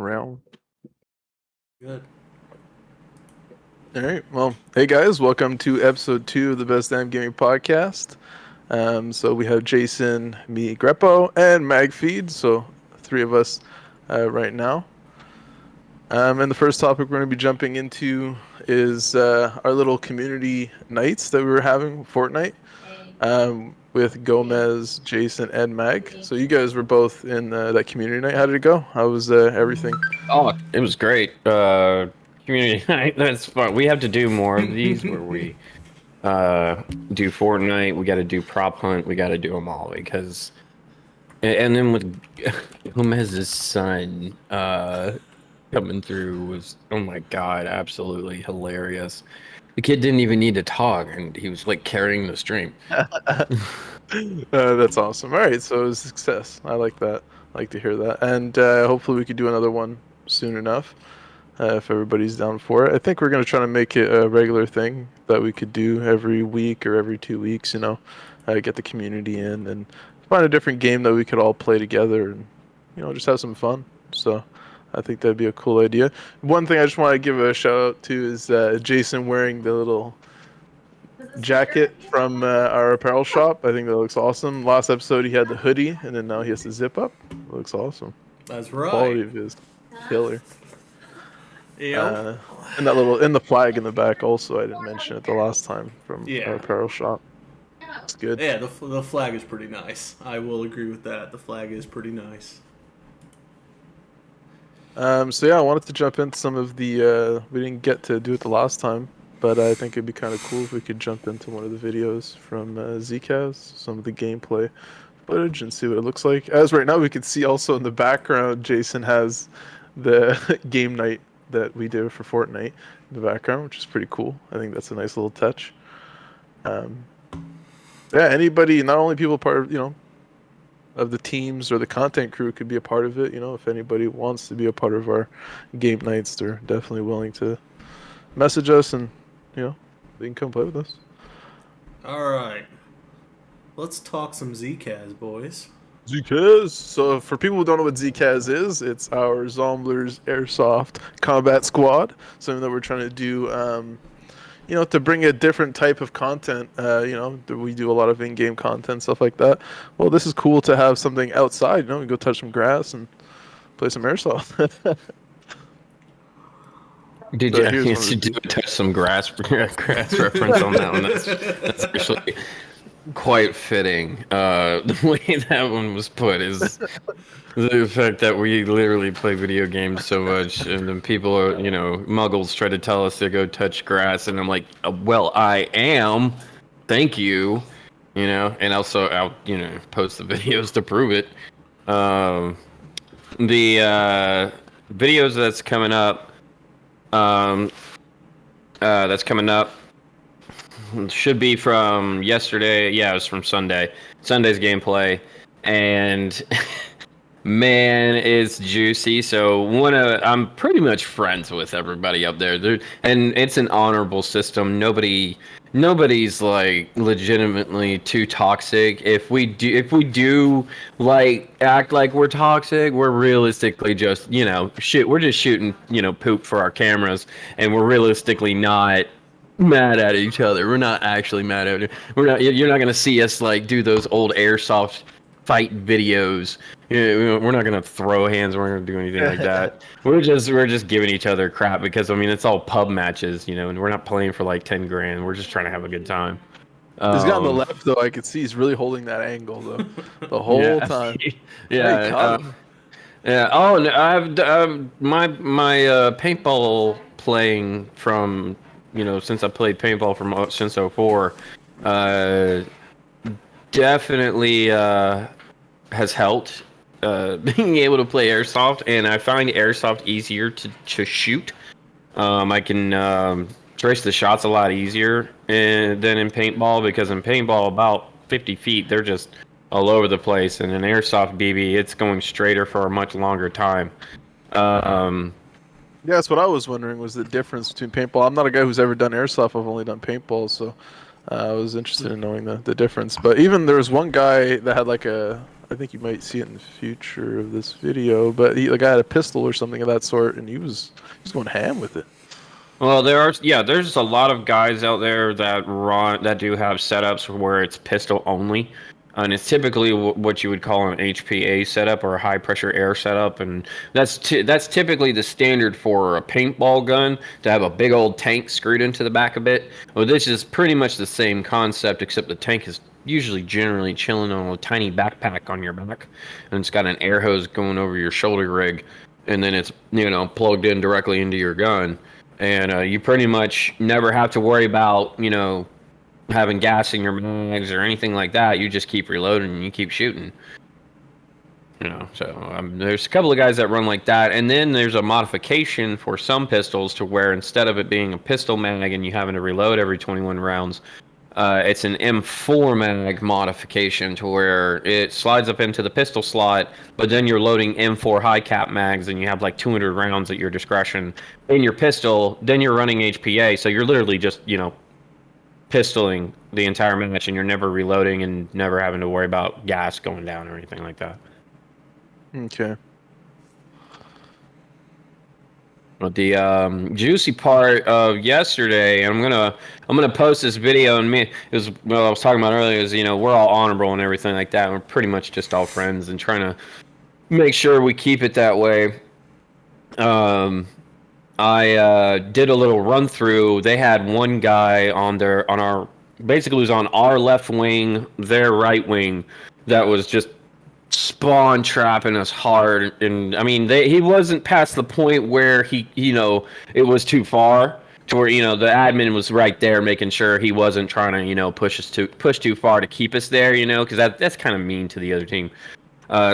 round. Good. All right. Well, hey guys, welcome to episode 2 of the Best Damn Gaming Podcast. So we have Jason, me, Grepo, and MagFeed. So 3 of us right now. And the first topic we're going to be jumping into is our little community nights that we were having, Fortnite, with Gomez, Jason, and Mag. So you guys were both in that community night. How did it go? How was everything? Oh, it was great. Community night, that's fun. We have to do more of these where we do Fortnite. We got to do prop hunt. We got to do them all because, and then with Gomez's son coming through was, oh my god, absolutely hilarious. The kid didn't even need to talk, and he was like carrying the stream. That's awesome. All right, so it was a success. I like that. I like to hear that. And hopefully we could do another one soon enough if everybody's down for it. I think we're going to try to make it a regular thing that we could do every week or every 2 weeks, get the community in and find a different game that we could all play together and, just have some fun. So I think that'd be a cool idea. One thing I just want to give a shout out to is Jason wearing the little jacket from our apparel shop. I think that looks awesome. Last episode he had the hoodie, and then now he has the zip up. It looks awesome. That's right. Quality of his killer. Yeah. And the flag in the back also. I didn't mention it the last time from our apparel shop. It's good. Yeah, the flag is pretty nice. I will agree with that. The flag is pretty nice. So yeah, I wanted to jump into some of the. We didn't get to do it the last time, but I think it'd be kind of cool if we could jump into one of the videos from Zcaz, some of the gameplay footage, and see what it looks like. As right now, we can see also in the background, Jason has the game night that we did for Fortnite in the background, which is pretty cool. I think that's a nice little touch. Yeah, anybody, not only people part of, of the teams or the content crew could be a part of it. If anybody wants to be a part of our game nights, they're definitely willing to message us and, they can come play with us. All right. Let's talk some Zcaz, boys. Zcaz. So for people who don't know what Zcaz is, it's our Zomblers Airsoft Combat Squad. Something that we're trying to do, to bring a different type of content. We do a lot of in-game content, stuff like that. Well, this is cool to have something outside. We go touch some grass and play some airsoft. Did you touch some grass reference on that one? That's actually quite fitting. The way that one was put is the fact that we literally play video games so much, and then people are, muggles try to tell us to go touch grass, and I'm like, well, I am. Thank you. And also I'll, post the videos to prove it. The videos that's coming up. That's coming up. Should be from yesterday. Yeah, it was from Sunday. Sunday's gameplay, and man, it's juicy. So I'm pretty much friends with everybody up there. And it's an honorable system. Nobody's like legitimately too toxic. If we do like act like we're toxic, we're realistically just we're just shooting poop for our cameras, and we're realistically not mad at each other. We're not actually mad at it. You're not gonna see us like do those old airsoft fight videos. We're not gonna throw hands. We're not gonna do anything like that. We're just giving each other crap because it's all pub matches, and we're not playing for like 10 grand. We're just trying to have a good time. This guy on the left, though, I could see he's really holding that angle though the whole time. Yeah. Yeah. Oh, no, I've my paintball playing from since I played paintball from since '04, definitely has helped being able to play airsoft, and I find airsoft easier to shoot. I can trace the shots a lot easier than in paintball, because in paintball about 50 feet they're just all over the place, and in airsoft BB it's going straighter for a much longer time. Yeah, that's what I was wondering, was the difference between paintball. I'm not a guy who's ever done airsoft. I've only done paintball, so I was interested in knowing the difference. But even there was one guy that had like a I think you might see it in the future of this video, but the guy had a pistol or something of that sort, and he was going ham with it. Well, there's a lot of guys out there that do have setups where it's pistol only, and it's typically what you would call an HPA setup or a high pressure air setup, and that's typically the standard for a paintball gun, to have a big old tank screwed into the back of it. Well, this is pretty much the same concept, except the tank is usually generally chilling on a tiny backpack on your back, and it's got an air hose going over your shoulder rig, and then it's plugged in directly into your gun. And you pretty much never have to worry about, having gas in your mags or anything like that. You just keep reloading and you keep shooting. So there's a couple of guys that run like that. And then there's a modification for some pistols to where instead of it being a pistol mag and you having to reload every 21 rounds, it's an M4 mag modification to where it slides up into the pistol slot, but then you're loading M4 high cap mags and you have like 200 rounds at your discretion in your pistol. Then you're running HPA, so you're literally just, pistoling the entire match, and you're never reloading and never having to worry about gas going down or anything like that. Okay. But the juicy part of yesterday, and I'm gonna post this video, and I was talking about earlier, is we're all honorable and everything like that. We're pretty much just all friends and trying to make sure we keep it that way. I did a little run through. They had one guy basically was on our left wing, their right wing, that was just spawn trapping us hard. And I mean, he wasn't past the point where it was too far to where the admin was right there making sure he wasn't trying to push too far to keep us there, because that's kind of mean to the other team.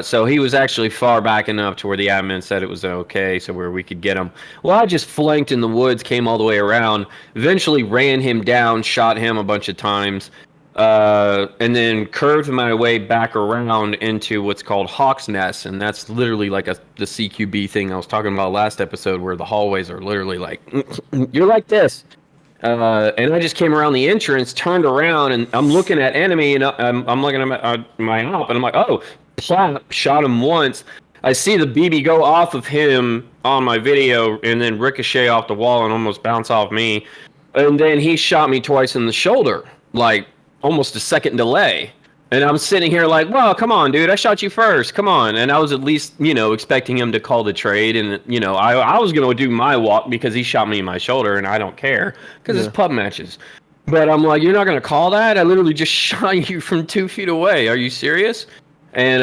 So he was actually far back enough to where the admin said it was okay, so where we could get him. Well, I just flanked in the woods, came all the way around, eventually ran him down, shot him a bunch of times, and then curved my way back around into what's called Hawk's Nest, and that's literally like the CQB thing I was talking about last episode, where the hallways are literally like, you're like this. And I just came around the entrance, turned around, and I'm looking at enemy, and I'm looking at my op, and I'm like, oh, plop, shot him once. I see the BB go off of him on my video and then ricochet off the wall and almost bounce off me. And then he shot me twice in the shoulder, like almost a second delay. And I'm sitting here like, well, come on, dude, I shot you first. Come on. And I was at least, expecting him to call the trade. And, I was going to do my walk because he shot me in my shoulder and I don't care because it's pub matches. But I'm like, you're not going to call that? I literally just shot you from 2 feet away. Are you serious? And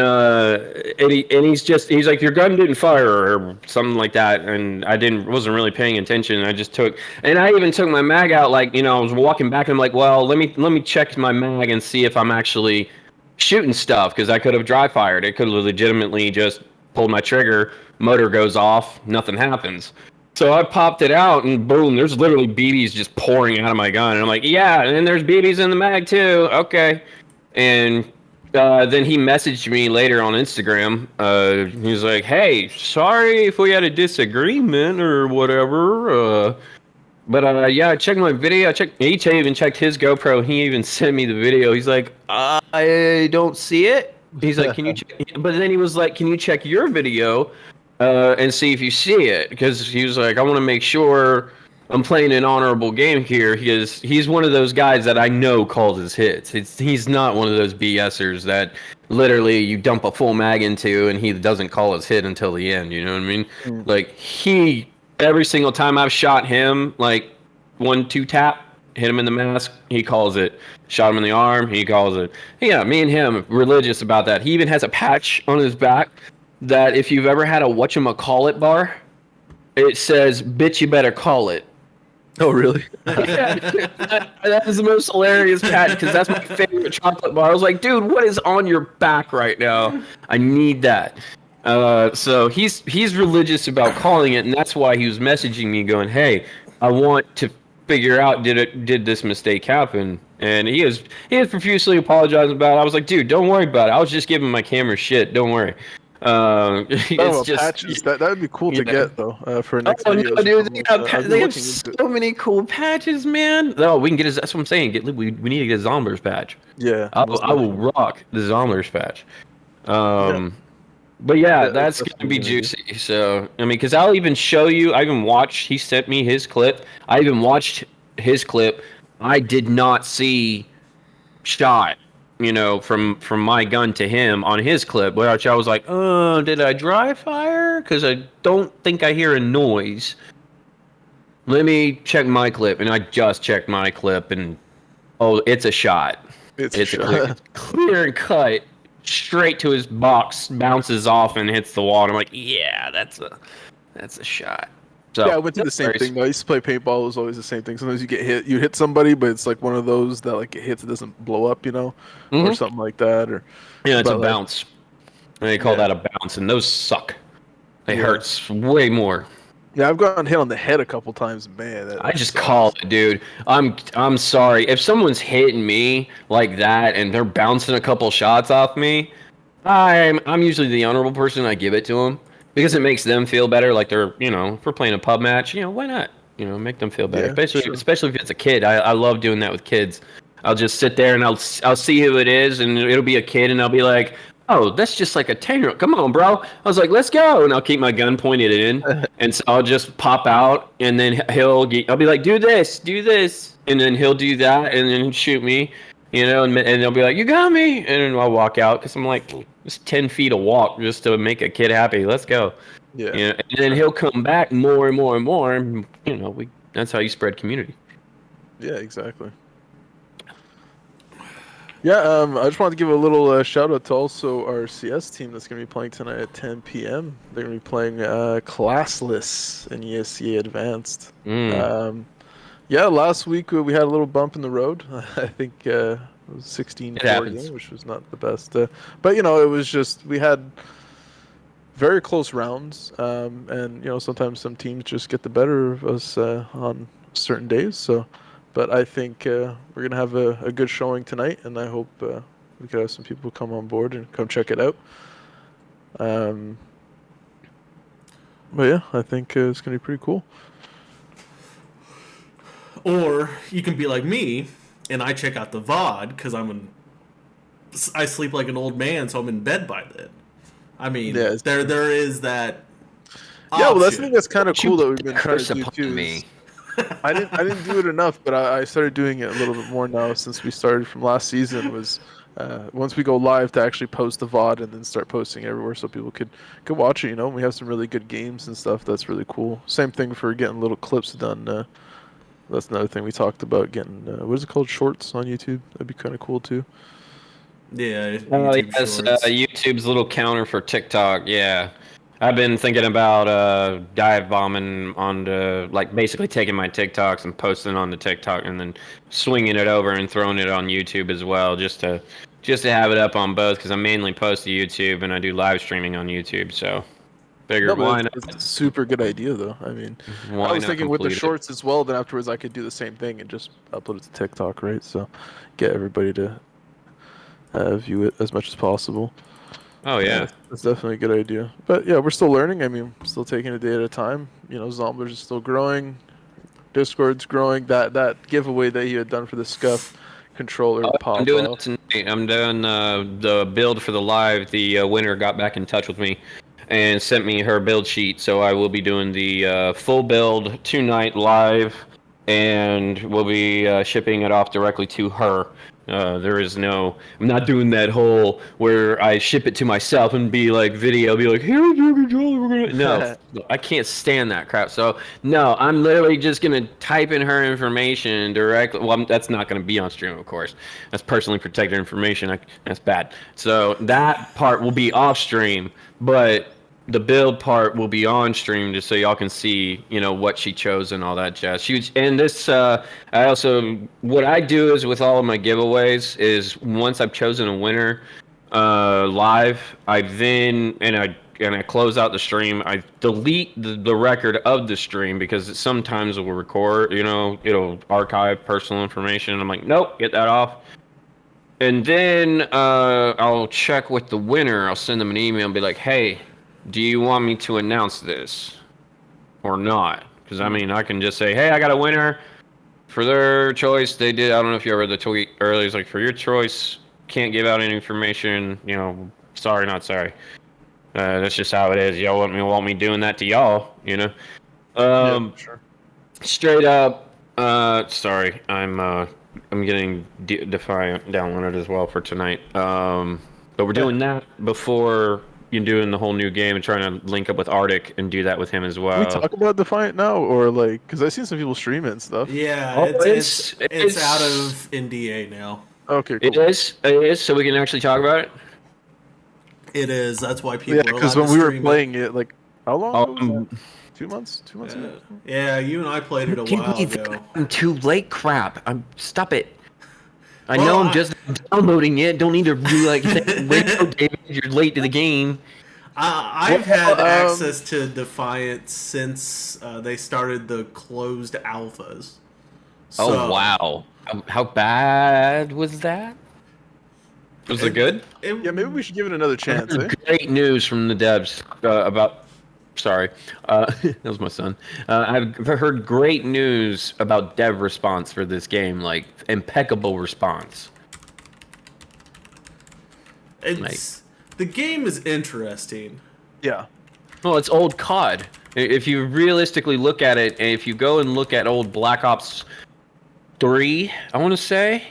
he's like, your gun didn't fire or something like that, and wasn't really paying attention. I even took my mag out, like, I was walking back and I'm like, well, let me check my mag and see if I'm actually shooting stuff, because I could have dry fired. It could have legitimately just pulled my trigger, motor goes off, nothing happens. So I popped it out and boom, there's literally BBs just pouring out of my gun, and I'm like, yeah, and then there's BBs in the mag too, okay. And then he messaged me later on Instagram. He was like, hey, sorry if we had a disagreement or whatever. But yeah, I checked my video. He even checked his GoPro. He even sent me the video. He's like, I don't see it. He's like, can you check? But then he was like, can you check your video and see if you see it? Because he was like, I want to make sure I'm playing an honorable game here. He's one of those guys that I know calls his hits. He's not one of those BSers that literally you dump a full mag into and he doesn't call his hit until the end. You know what I mean? Like, every single time I've shot him, like 1-2 tap, hit him in the mask, he calls it. Shot him in the arm, he calls it. Yeah, me and him are religious about that. He even has a patch on his back that if you've ever had a whatchamacallit bar, it says, bitch, you better call it. Oh, really? Yeah, that is the most hilarious patch, because that's my favorite chocolate bar. I was like, dude, what is on your back right now? I need that. So he's religious about calling it, and that's why he was messaging me going, hey, I want to figure out did this mistake happen? And he has profusely apologized about it. I was like, dude, don't worry about it. I was just giving my camera shit. Don't worry. It's just patches. That would be cool to get though for next video. No, dude, they have so many cool patches, man. No, we can get his. That's what I'm saying. We need to get a Zomblers patch. Yeah, I will rock the Zomblers patch. Yeah, But yeah, yeah, it's that's gonna definitely be a good idea. juicy. So I mean, because I'll even show you. I even watched. He sent me his clip. I even watched his clip. I did not see shot, from my gun to him on his clip. Which I was like, oh, did I dry fire? Because I don't think I hear a noise. Let me check my clip, and I just checked my clip, and oh, it's a shot. It's It's a clear, sure. it's clear and cut straight to his box, bounces off and hits the wall. And I'm like, yeah, that's a shot. Yeah, I So went through no the same worries. thing. I used to play paintball. It was always the same thing. Sometimes you get hit, you hit somebody, but it's like one of those that like it hits, it doesn't blow up, or Mm-hmm. something like that. Or, Yeah, it's a but like, bounce. They call yeah, that a bounce, and those suck. They yeah, hurts way more. yeah. I've gotten hit on the head a couple times. Man, I that just call sucks. it, dude. I'm sorry if someone's hitting me like that and they're bouncing a couple shots off me. I'm usually the honorable person. I give it to them because it makes them feel better. Like they're, if we're playing a pub match, why not? Make them feel better. Yeah, Especially, true. especially if it's a kid. I love doing that with kids. I'll just sit there and I'll see who it is, and it'll be a kid, and I'll be like, oh, that's just like a 10-year-old. Come on, bro. I was like, let's go, and I'll keep my gun pointed in, and so I'll just pop out, and then I'll be like, do this, and then he'll do that, and then shoot me. And they'll be like, "You got me," and then I'll walk out because I'm like, it's 10 feet of walk just to make a kid happy. Let's go. Yeah, And then sure. he'll come back more and more and more. And, that's how you spread community. Yeah, exactly. Yeah, I just wanted to give a little shout out to also our CS team that's going to be playing tonight at 10 p.m. They're going to be playing Classless in ESCA Advanced. Mm, Um, yeah, last week we had a little bump in the road. I think it was it 16-4 happens. game, which was not the best. But it was just we had very close rounds, and sometimes some teams just get the better of us on certain days. So, but I think we're gonna have a good showing tonight, and I hope we could have some people come on board and come check it out. Um, but yeah, I think it's gonna be pretty cool. Or you can be like me, and I check out the VOD because I sleep like an old man, so I'm in bed by then. I mean, Yeah, there is that yeah. Well, that's the thing option. that's kind of Don't you cool that put we've the been trying to curse do upon too. Is me. I didn't do it enough, but I started doing it a little bit more now since we started from last season. Was once we go live to actually post the VOD and then start posting everywhere so people could watch it. We have some really good games and stuff. That's really cool. Same thing for getting little clips done. That's another thing we talked about getting. What is it called? Shorts on YouTube. That'd be kind of cool too. Yeah, Oh YouTube yes, Shorts. YouTube's little counter for TikTok. Yeah, I've been thinking about dive bombing onto like basically taking my TikToks and posting on the TikTok and then swinging it over and throwing it on YouTube as well, just to have it up on both because I mainly post to YouTube and I do live streaming on YouTube. So No, figured but why it's a super good idea though. I mean, I why was not thinking with the complete it? shorts as well. Then afterwards, I could do the same thing and just upload it to TikTok, right? So get everybody to view it as much as possible. Oh yeah. That's definitely a good idea. But yeah, we're still learning. I mean, still taking it a day at a time. Zomblers is still growing. Discord's growing. That giveaway that you had done for the Scuff controller Oh, I'm pop doing that off. tonight. I'm doing the build for the live. The winner got back in touch with me and sent me her build sheet. So I will be doing the full build tonight live, and we'll be shipping it off directly to her. There is no. I'm not doing that whole where I ship it to myself and be like be like, here's your controller. We're gonna. No, I can't stand that crap. So no, I'm literally just gonna type in her information directly. Well, that's not gonna be on stream, of course. That's personally protected information. That's bad. So that part will be off stream, but the build part will be on stream just so y'all can see, what she chose and all that jazz. And this, I also, what I do is with all of my giveaways is once I've chosen a winner, live, I close out the stream. I delete the record of the stream because sometimes it will record, it'll archive personal information. I'm like, nope, get that off. And then I'll check with the winner. I'll send them an email and be like, hey, do you want me to announce this or not? Because, I mean, I can just say, hey, I got a winner for their choice. I don't know if you ever read the tweet earlier. It's like, for your choice, can't give out any information, Sorry, not sorry. That's just how it is. Y'all want me doing that to y'all, you know? Yeah, sure. Straight up. Sorry, I'm getting Defiant downloaded as well for tonight. But we're doing that before you're doing the whole new game and trying to link up with Arctic and do that with him as Can we well. talk about Defiant now, or like, because I've seen some people stream it and stuff. Yeah, Oh, it's out of NDA now. Okay, It cool. is. So we can actually talk about it. It is. That's why people Yeah, are allowed because to when we were stream playing it, like, how long ago was Um, that? 2 months? 2 months ago? Yeah, you and I played it a while ago. I'm too late. Crap. Stop it. I Well, know I'm just downloading it. Don't need to be like, wait, David, you're late to the game. I've had access to Defiant since they started the closed alphas. So, Oh wow! How bad was that? Was it good? Yeah, maybe we should give it another chance, eh? Great news from the devs about. Sorry, that was my son. I've heard great news about dev response for this game, like impeccable response. the game is interesting. Yeah. Well, it's old COD. If you realistically look at it, and if you go and look at old Black Ops 3, I want to say,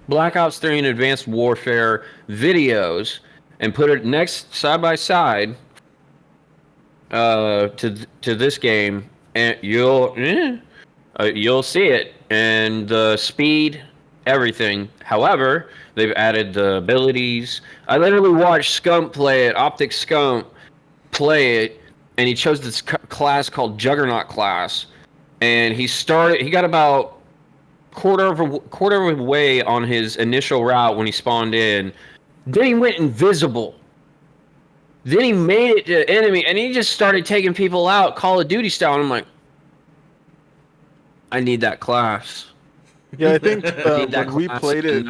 Black Ops 3 and Advanced Warfare videos, and put it next side by side to this game, and you'll see it, and the speed, everything. However, they've added the abilities. I literally watched Scump play it, Optic Scump play it, and he chose this class called Juggernaut class, and he got about quarter of a way on his initial route when he spawned in. Then he went invisible. Then he made it to enemy, and he just started taking people out, Call of Duty style. And I'm like, I need that class. Yeah, I think when we played it,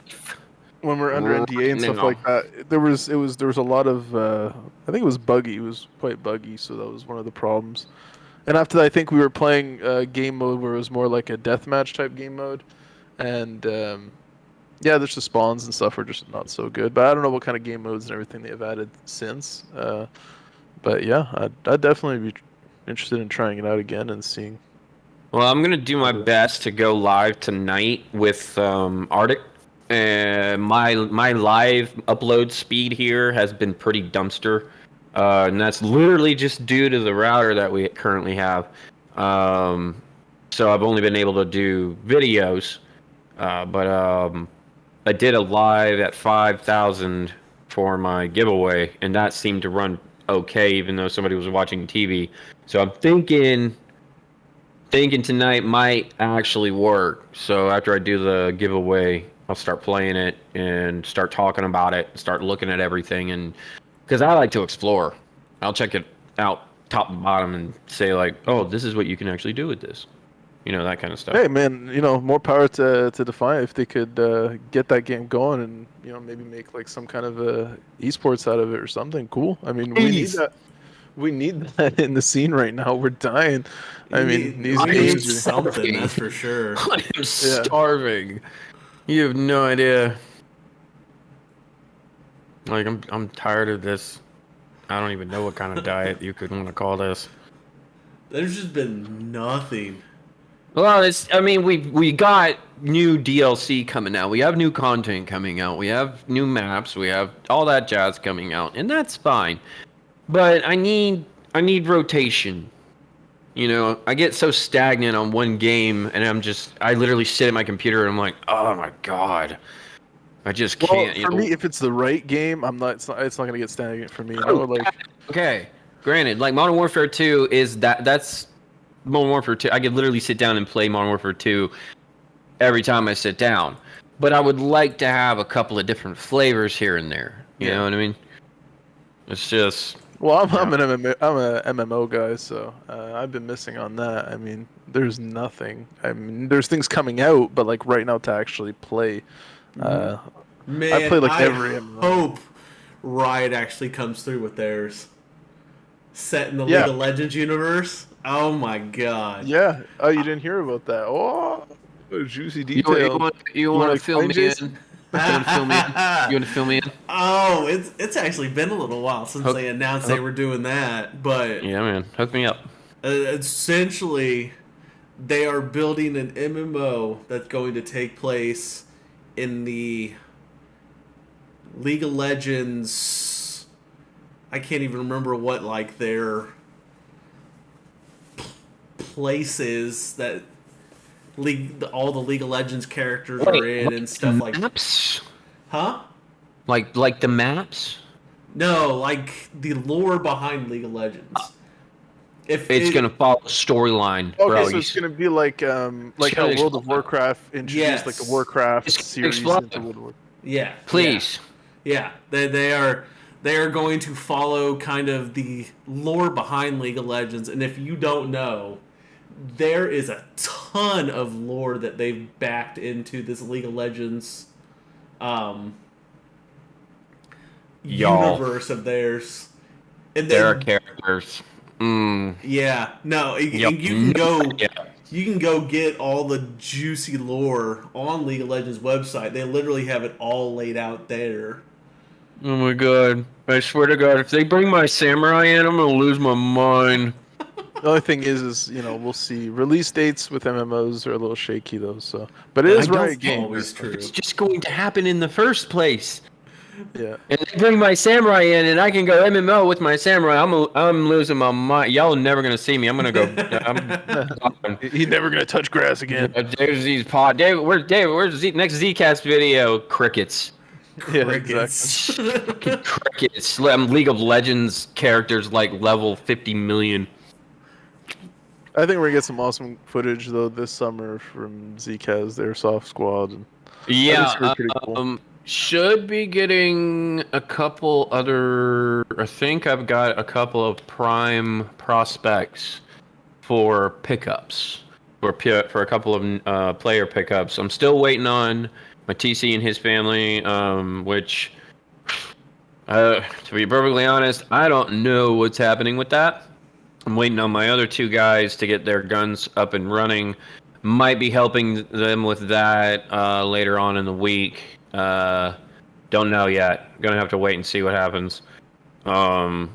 when we're under NDA and stuff like that, there was a lot of I think it was buggy. It was quite buggy, so that was one of the problems. And after that, I think we were playing game mode where it was more like a deathmatch type game mode, and yeah, there's the spawns and stuff are just not so good. But I don't know what kind of game modes and everything they've added since. But yeah, I'd definitely be interested in trying it out again and seeing. Well, I'm gonna do my best to go live tonight with Arctic. And my live upload speed here has been pretty dumpster, and that's literally just due to the router that we currently have. So I've only been able to do videos, but I did a live at 5,000 for my giveaway, and that seemed to run okay, even though somebody was watching TV. So I'm thinking tonight might actually work. So after I do the giveaway, I'll start playing it and start talking about it, start looking at everything, and because I like to explore, I'll check it out top and bottom and say like, oh, this is what you can actually do with this, that kind of stuff. Hey man, more power to Defiant if they could get that game going and maybe make like some kind of esports out of it or something cool. I mean, we need that. We need that in the scene right now. We're dying. I mean, these games are something, that's for sure. I am starving. You have no idea. Like I'm tired of this. I don't even know what kind of diet you could want to call this. There's just been nothing. Well, we got new DLC coming out. We have new content coming out. We have new maps. We have all that jazz coming out, and that's fine. But I need rotation. I get so stagnant on one game, and I literally sit at my computer and I'm like, oh my god, I just can't. For me, if it's the right game, it's not gonna get stagnant for me. Okay, granted, like Modern Warfare 2 that's Modern Warfare 2. I could literally sit down and play Modern Warfare 2 every time I sit down. But I would like to have a couple of different flavors here and there. You know what I mean? It's just. Well, I'm a MMO guy, so I've been missing on that. I mean, there's nothing. I mean, there's things coming out, but like right now to actually play, Man, I play like every MMO. Hope Riot actually comes through with theirs. Set in the League of Legends universe. Oh my god. Yeah. Oh, you didn't hear about that? Oh, juicy details. You want to fill me in? want to fill me in? You want to fill me in? Oh, it's actually been a little while since they announced they were doing that, but Yeah, man. Hook me up. essentially, they are building an MMO that's going to take place in the League of Legends. I can't even remember what like their places that all the League of Legends characters are in and stuff like. Maps? Huh? Like the maps? No, like the lore behind League of Legends. If It's gonna follow a storyline, Okay, bro. so it's gonna be like how gonna World of explode. Warcraft introduced like the Yes. Warcraft It's gonna series explode. into World of Warcraft. yeah, Please. yeah, they are going to follow kind of the lore behind League of Legends, and if you don't know, there is a ton of lore that they've backed into this League of Legends Y'all. universe of theirs. And There are then, characters. yeah, no, Yup. you can go. Yeah. You can go get all the juicy lore on League of Legends website. They literally have it all laid out there. Oh my god. I swear to god, if they bring my samurai in, I'm gonna lose my mind. The only thing is we'll see. Release dates with MMOs are a little shaky though. So, but it is I don't Riot Games. Always true. It's just going to happen in the first place. Yeah. And they bring my samurai in, and I can go MMO with my samurai. I'm losing my mind. Y'all are never gonna see me. I'm gonna go. He's never gonna touch grass again. There's these pod. David, where's the next Zcast video? Crickets. Yeah, Crickets. exactly. Crickets. League of Legends characters like level 50 million. I think we're gonna get some awesome footage though this summer from Zkaz, the Airsoft Squad. And Yeah, it's pretty cool. should be getting a couple other. I think I've got a couple of prime prospects for pickups, for a couple of player pickups. I'm still waiting on my TC and his family, which, to be perfectly honest, I don't know what's happening with that. I'm waiting on my other two guys to get their guns up and running. Might be helping them with that later on in the week. Don't know yet. Gonna have to wait and see what happens. And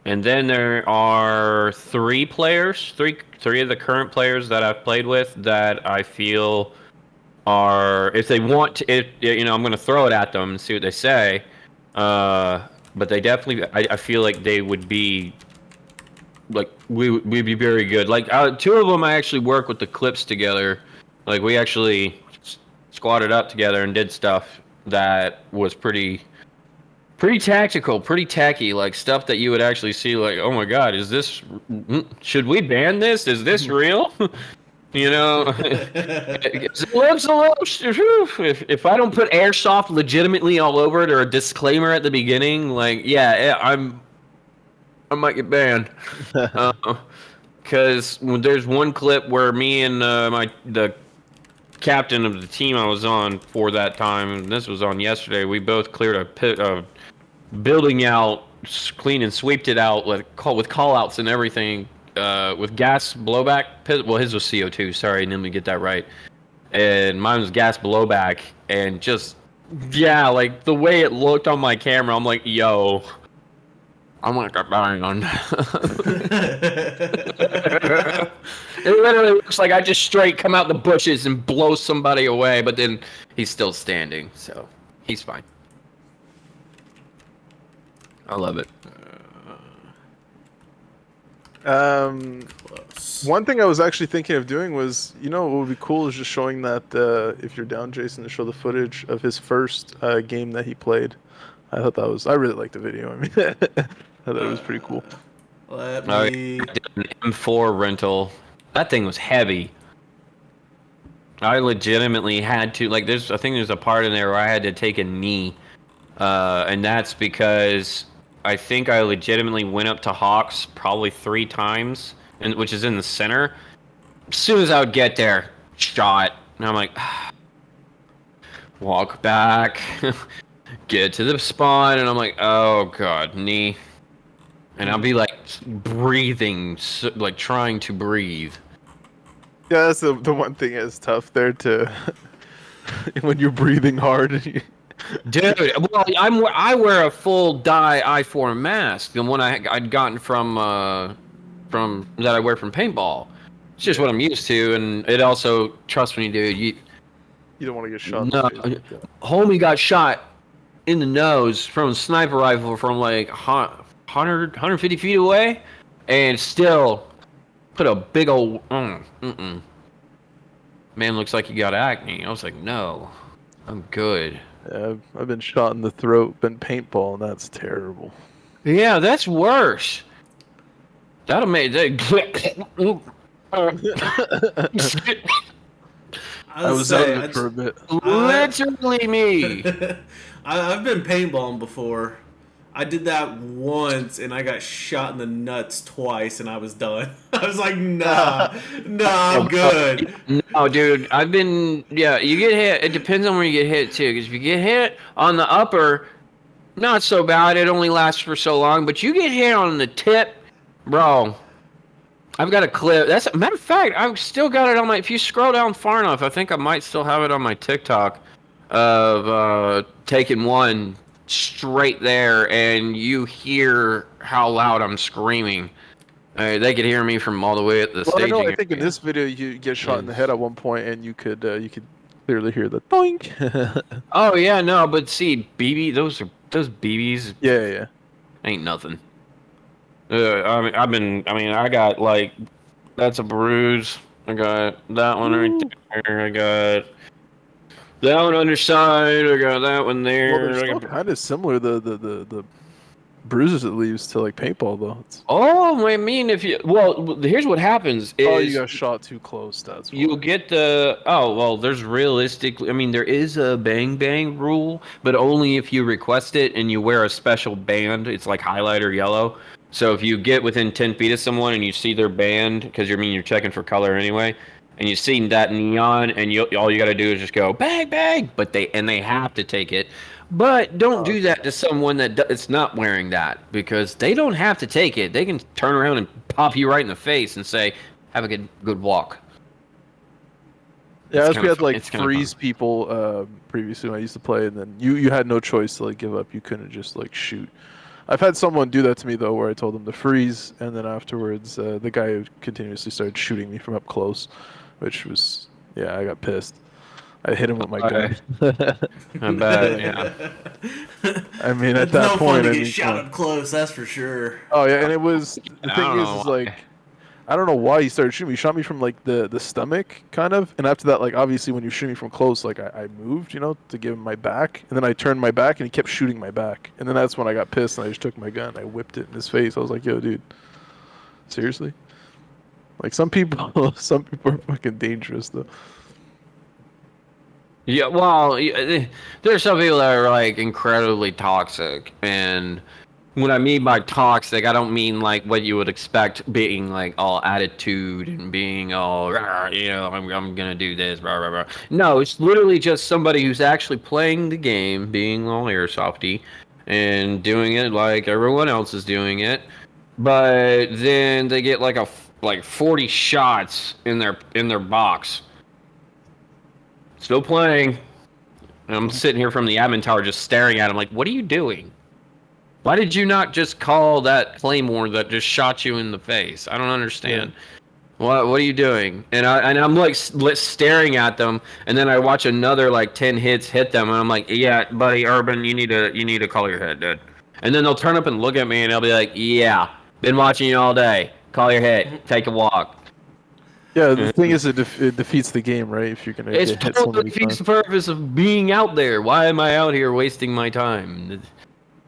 then there are three of the current players that I've played with that I feel are, if they want to, I'm gonna throw it at them and see what they say. But they definitely, I feel like they would be. Like we'd be very good. Like two of them, I actually work with the clips together. Like we actually squatted up together and did stuff that was pretty tactical, pretty tacky. Like stuff that you would actually see. Like, oh my god, is this? Should we ban this? Is this real? It looks a little. If I don't put airsoft legitimately all over it or a disclaimer at the beginning, like I might get banned, because there's one clip where me and the captain of the team I was on for that time, and this was on yesterday. We both cleared a pit of building out, clean and sweeped it out with call outs and everything, with gas blowback. Well, his was CO2. Sorry, let me get that right. And mine was gas blowback, and just like the way it looked on my camera, I'm like, yo. I'm like a bang on. It literally looks like I just straight come out the bushes and blow somebody away, but then he's still standing, so he's fine. I love it. One thing I was actually thinking of doing was, what would be cool is just showing that if you're down, Jason, to show the footage of his first game that he played. I really liked the video. I mean, I thought it was pretty cool. Let I me. did an M4 rental. That thing was heavy. I legitimately had to, I think there's a part in there where I had to take a knee, and that's because I think I legitimately went up to Hawks probably 3 times, which is in the center. As soon as I would get there, shot, and I'm like, walk back, get to the spawn, and I'm like, oh god, knee. And I'll be breathing, trying to breathe. Yeah, that's the one thing that's tough there to when you're breathing hard. And you... Dude, well, I wear a full dye I4 mask, the one I'd gotten from that I wear from paintball. It's just what I'm used to, and it also, trust me, dude, You don't want to get shot in no, the face. Like that. homie got shot in the nose from a sniper rifle from like 150 feet away, and still put a big old man, looks like he got acne. I was like, no, I'm good. Yeah, I've been shot in the throat, been paintball, and that's terrible. Yeah, that's worse. That'll make that. I was out of it for a bit. Literally me. I've been paintballing before. I did that once, and I got shot in the nuts twice, and I was done. I was like, nah, I'm good. No, dude, yeah, you get hit. It depends on where you get hit, too. Because if you get hit on the upper, not so bad. It only lasts for so long. But you get hit on the tip, bro. I've got a clip. That's a matter of fact. I've still got it on my. If you scroll down far enough, I think I might still have it on my TikTok of taking one straight there, and you hear how loud I'm screaming. They could hear me from all the way at the staging. I think in this video you get shot in the head at one point, and you could clearly hear the boink. Oh yeah, no, but see, those BBs. Yeah. Ain't nothing. I got like, that's a bruise. I got that one right there. I got that one underside. I got that one there. Well, they're still kind of similar. The bruises it leaves to like paintball though. Oh, I mean, here's what happens is you got shot too close. That's you'll get there's realistically, I mean, there is a bang bang rule, but only if you request it and you wear a special band. It's like highlighter yellow. So if you get within 10 feet of someone and you see their band, because you're checking for color anyway, and you see that neon, and all you got to do is just go bang bang, but they have to take it. But don't do that to someone it's not wearing that, because they don't have to take it. They can turn around and pop you right in the face and say, "Have a good walk." Yeah, we had like freeze people previously when I used to play, and then you had no choice to like give up. You couldn't just like shoot. I've had someone do that to me though, where I told them to freeze, and then afterwards, the guy continuously started shooting me from up close, which was I got pissed. I hit him with my gun. I bet, yeah. I mean, at that point, to get shot up close, that's for sure. Oh yeah, and it was the thing is like, I don't know why he started shooting me. He shot me from like the stomach, kind of, and after that, like obviously when you shoot me from close, like I moved, to give him my back, and then I turned my back, and he kept shooting my back, and then that's when I got pissed, and I just took my gun, I whipped it in his face. I was like, "Yo, dude, seriously?" Like some people are fucking dangerous though. Yeah, well, there's some people that are like incredibly toxic, and when I mean by toxic, I don't mean like what you would expect, being like all attitude and being all, I'm gonna do this, blah, blah, blah. No, it's literally just somebody who's actually playing the game, being all airsofty, and doing it like everyone else is doing it, but then they get like 40 shots in their box. Still playing. And I'm sitting here from the admin tower just staring at him like, what are you doing? Why did you not just call that Claymore that just shot you in the face? I don't understand. Yeah. What are you doing? And I'm like staring at them, and then I watch another like 10 hits hit them, and I'm like, yeah, buddy, Urban, you need to call your head, dude. And then they'll turn up and look at me, and they'll be like, yeah, been watching you all day. Call your head. Take a walk. Yeah, the thing is, it defeats the game, right? If you're gonna it totally defeats the purpose of being out there. Why am I out here wasting my time?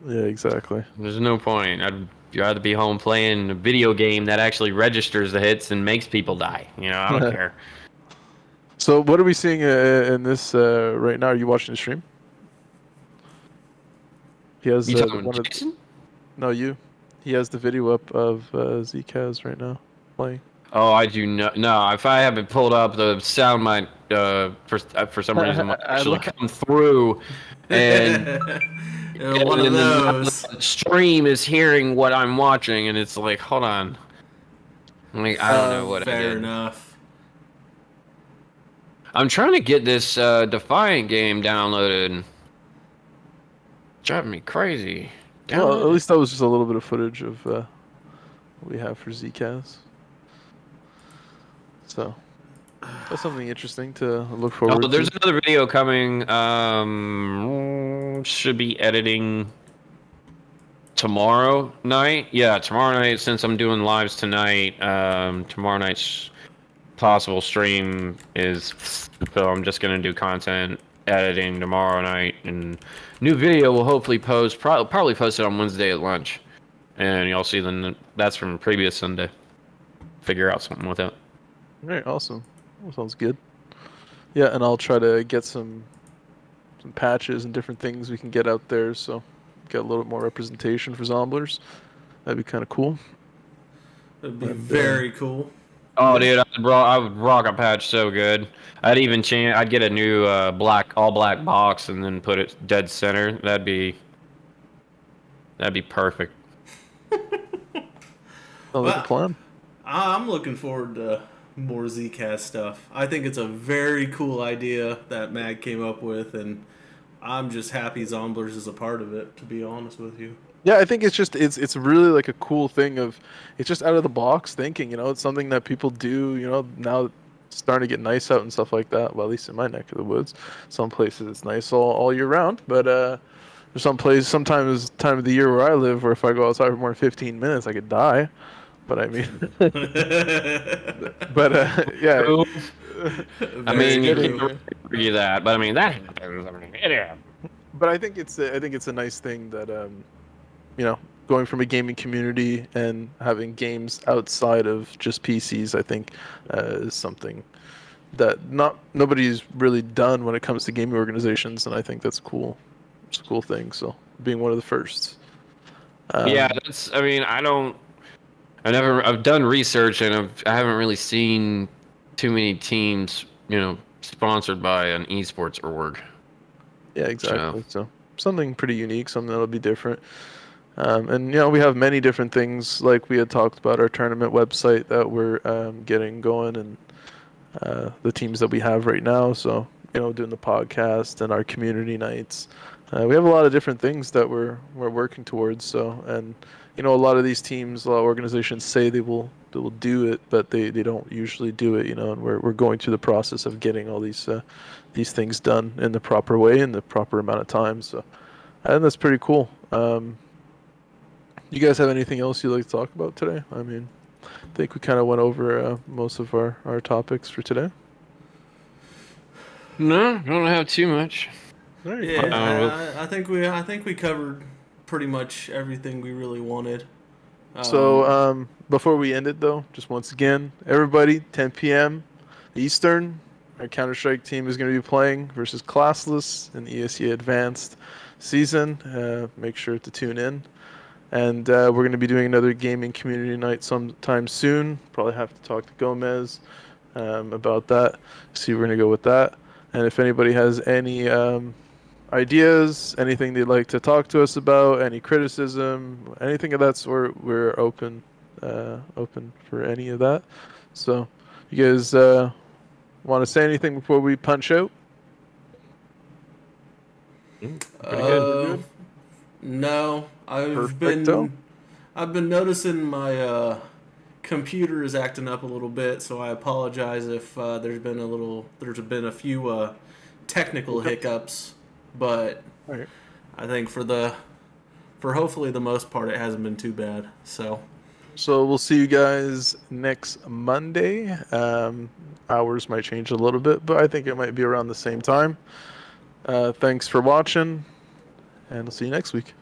Yeah, exactly. There's no point. I'd rather be home playing a video game that actually registers the hits and makes people die. I don't care. So, what are we seeing in this right now? Are you watching the stream? He has Jason? No, you. He has the video up of Zkaz right now playing. Oh, I do not. No, if I haven't pulled up, the sound might, for some reason, might actually come through, and one of those. The stream is hearing what I'm watching, and it's like, hold on. Like, I don't know what I did. Fair enough. I'm trying to get this Defiant game downloaded. Driving me crazy. Well, at Download it. least that was just a little bit of footage of what we have for Zcast. So that's something interesting to look Oh, forward there's to. another video coming. Should be editing tomorrow night. Yeah, tomorrow night. Since I'm doing lives tonight, tomorrow night's possible stream is. So I'm just gonna do content editing tomorrow night, and new video will hopefully post. Probably post it on Wednesday at lunch, and y'all see then that's from previous Sunday. Figure out something with it. All right, awesome. That sounds good. Yeah, and I'll try to get some patches and different things we can get out there, so get a little bit more representation for Zomblers. That'd be kind of cool. It'd be And, very cool. Oh, yeah. dude, I would rock a patch so good. I'd get a new all black box and then put it dead center. That'd be perfect. Sounds like a Well, plan. I'm looking forward to more Zcast stuff. I think it's a very cool idea that Mag came up with, and I'm just happy Zomblers is a part of it, to be honest with you. Yeah, I think it's really like a cool thing of it's just out of the box thinking, it's something that people do, now it's starting to get nice out and stuff like that. Well, at least in my neck of the woods. Some places it's nice all year round, but there's sometimes time of the year where I live where if I go outside for more than 15 minutes I could die. But I mean but yeah, True. I Very mean, you getting can't true. really argue that, but I mean that happens. I mean, yeah. but I think it's a nice thing that you know, going from a gaming community and having games outside of just PCs, I think is something that nobody's really done when it comes to gaming organizations, and I think that's cool. It's a cool thing. So being one of the first. Yeah, Um, that's. I mean, I've done research and I haven't really seen too many teams, sponsored by an esports org. yeah, So. exactly. So something pretty unique, something that'll be different. And we have many different things like we had talked about our tournament website that we're getting going, and the teams that we have right now. So doing the podcast and our community nights. We have a lot of different things that we're working towards. So and a lot of these teams, a lot of organizations say they will do it, but they don't usually do it. And we're going through the process of getting all these things done in the proper way in the proper amount of time. So and that's pretty cool. You guys have anything else you'd like to talk about today? I mean, I think we kind of went over most of our topics for today. No, I don't have too much. All right. Yeah, I think we covered pretty much everything we really wanted. So Um, before we end it, though, just once again, everybody, 10 p.m. Eastern, our Counter-Strike team is going to be playing versus Classless in the ESEA Advanced season. Make sure to tune in. And we're going to be doing another gaming community night sometime soon. Probably have to talk to Gomez about that. See, we're going to go with that. And if anybody has any ideas, anything they'd like to talk to us about, any criticism, anything of that sort, we're open for any of that. So, you guys want to say anything before we punch out? Pretty good. uh, no, Perfecto. I've been noticing my computer is acting up a little bit, so I apologize if there's been a few technical hiccups, but All right. I think for hopefully the most part it hasn't been too bad. So So we'll see you guys next Monday. Hours might change a little bit, but I think it might be around the same time. Thanks for watching, and I'll see you next week.